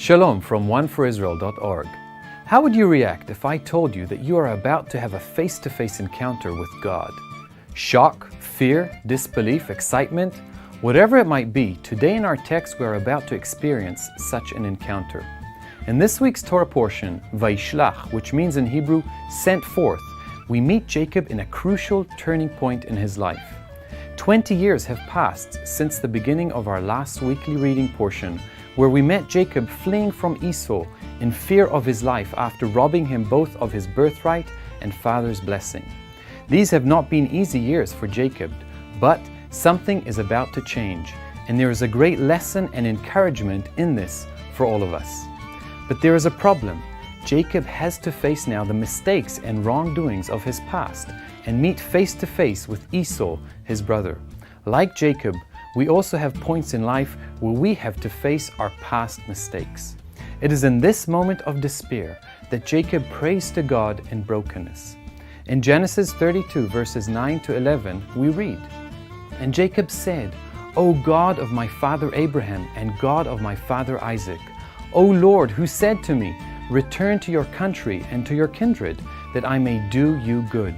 Shalom from oneforisrael.org. How would you react if I told you that you are about to have a face-to-face encounter with God? Shock, fear, disbelief, excitement? Whatever it might be, today in our text we are about to experience such an encounter. In this week's Torah portion, 봐이쉴락흐, which means in Hebrew, sent forth, we meet Jacob in a crucial turning point in his life. 20 years have passed since the beginning of our last weekly reading portion, where we met Jacob fleeing from Esau in fear of his life after robbing him both of his birthright and father's blessing. These have not been easy years for Jacob, but something is about to change, and there is a great lesson and encouragement in this for all of us. But there is a problem. Jacob has to face now the mistakes and wrongdoings of his past and meet face to face with Esau, his brother. Like Jacob, we also have points in life where we have to face our past mistakes. It is in this moment of despair that Jacob prays to God in brokenness. In Genesis 32 verses 9 to 11, we read, "And Jacob said, O God of my father Abraham and God of my father Isaac, O Lord, who said to me, Return to your country and to your kindred, that I may do you good.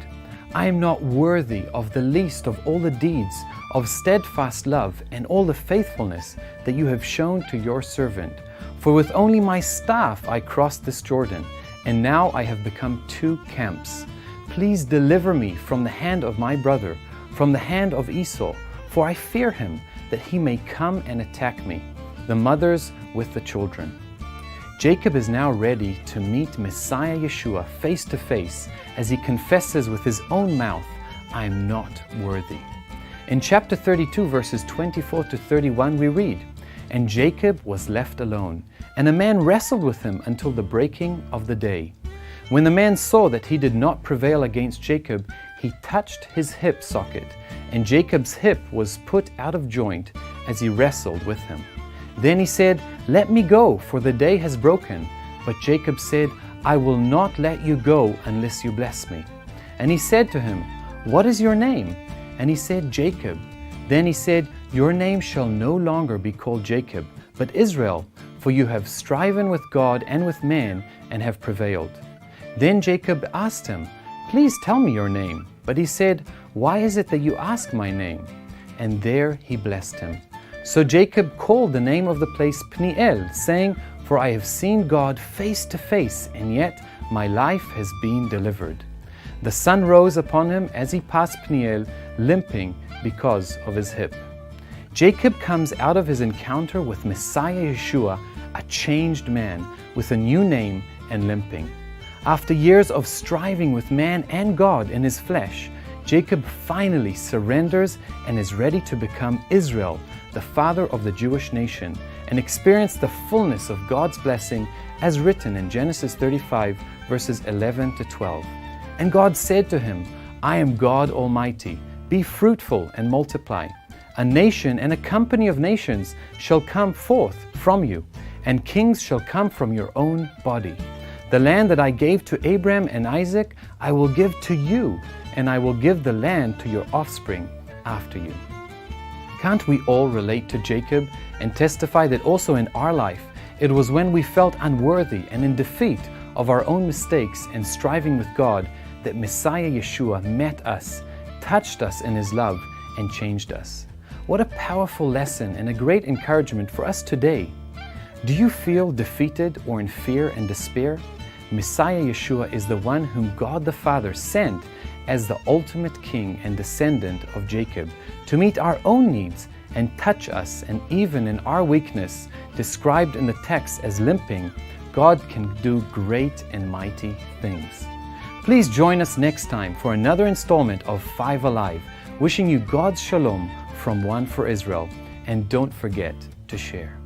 I am not worthy of the least of all the deeds of steadfast love and all the faithfulness that you have shown to your servant. For with only my staff I crossed this Jordan, and now I have become two camps. Please deliver me from the hand of my brother, from the hand of Esau, for I fear him, that he may come and attack me, the mothers with the children." Jacob is now ready to meet Messiah Yeshua face to face as he confesses with his own mouth, "I am not worthy." In chapter 32, verses 24 to 31, we read, "And Jacob was left alone, and a man wrestled with him until the breaking of the day. When the man saw that he did not prevail against Jacob, he touched his hip socket, and Jacob's hip was put out of joint as he wrestled with him. Then he said, Let me go, for the day has broken. But Jacob said, I will not let you go unless you bless me. And he said to him, What is your name? And he said, Jacob. Then he said, Your name shall no longer be called Jacob, but Israel, for you have striven with God and with man, and have prevailed. Then Jacob asked him, Please tell me your name. But he said, Why is it that you ask my name? And there he blessed him. So Jacob called the name of the place Peniel, saying, For I have seen God face to face, and yet my life has been delivered. The sun rose upon him as he passed Peniel, limping because of his hip." Jacob comes out of his encounter with Messiah Yeshua, a changed man with a new name and limping. After years of striving with man and God in his flesh, Jacob finally surrenders and is ready to become Israel, the father of the Jewish nation, and experience the fullness of God's blessing as written in Genesis 35 verses 11 to 12. "And God said to him, I am God Almighty. Be fruitful and multiply. A nation and a company of nations shall come forth from you, and kings shall come from your own body. The land that I gave to Abraham and Isaac, I will give to you, and I will give the land to your offspring after you." Can't we all relate to Jacob and testify that also in our life, it was when we felt unworthy and in defeat of our own mistakes and striving with God that Messiah Yeshua met us, touched us in His love, and changed us? What a powerful lesson and a great encouragement for us today. Do you feel defeated or in fear and despair? Messiah Yeshua is the one whom God the Father sent as the ultimate king and descendant of Jacob to meet our own needs and touch us, and even in our weakness, described in the text as limping, God can do great and mighty things. Please join us next time for another installment of 5 Alive, wishing you God's shalom from One for Israel, and don't forget to share.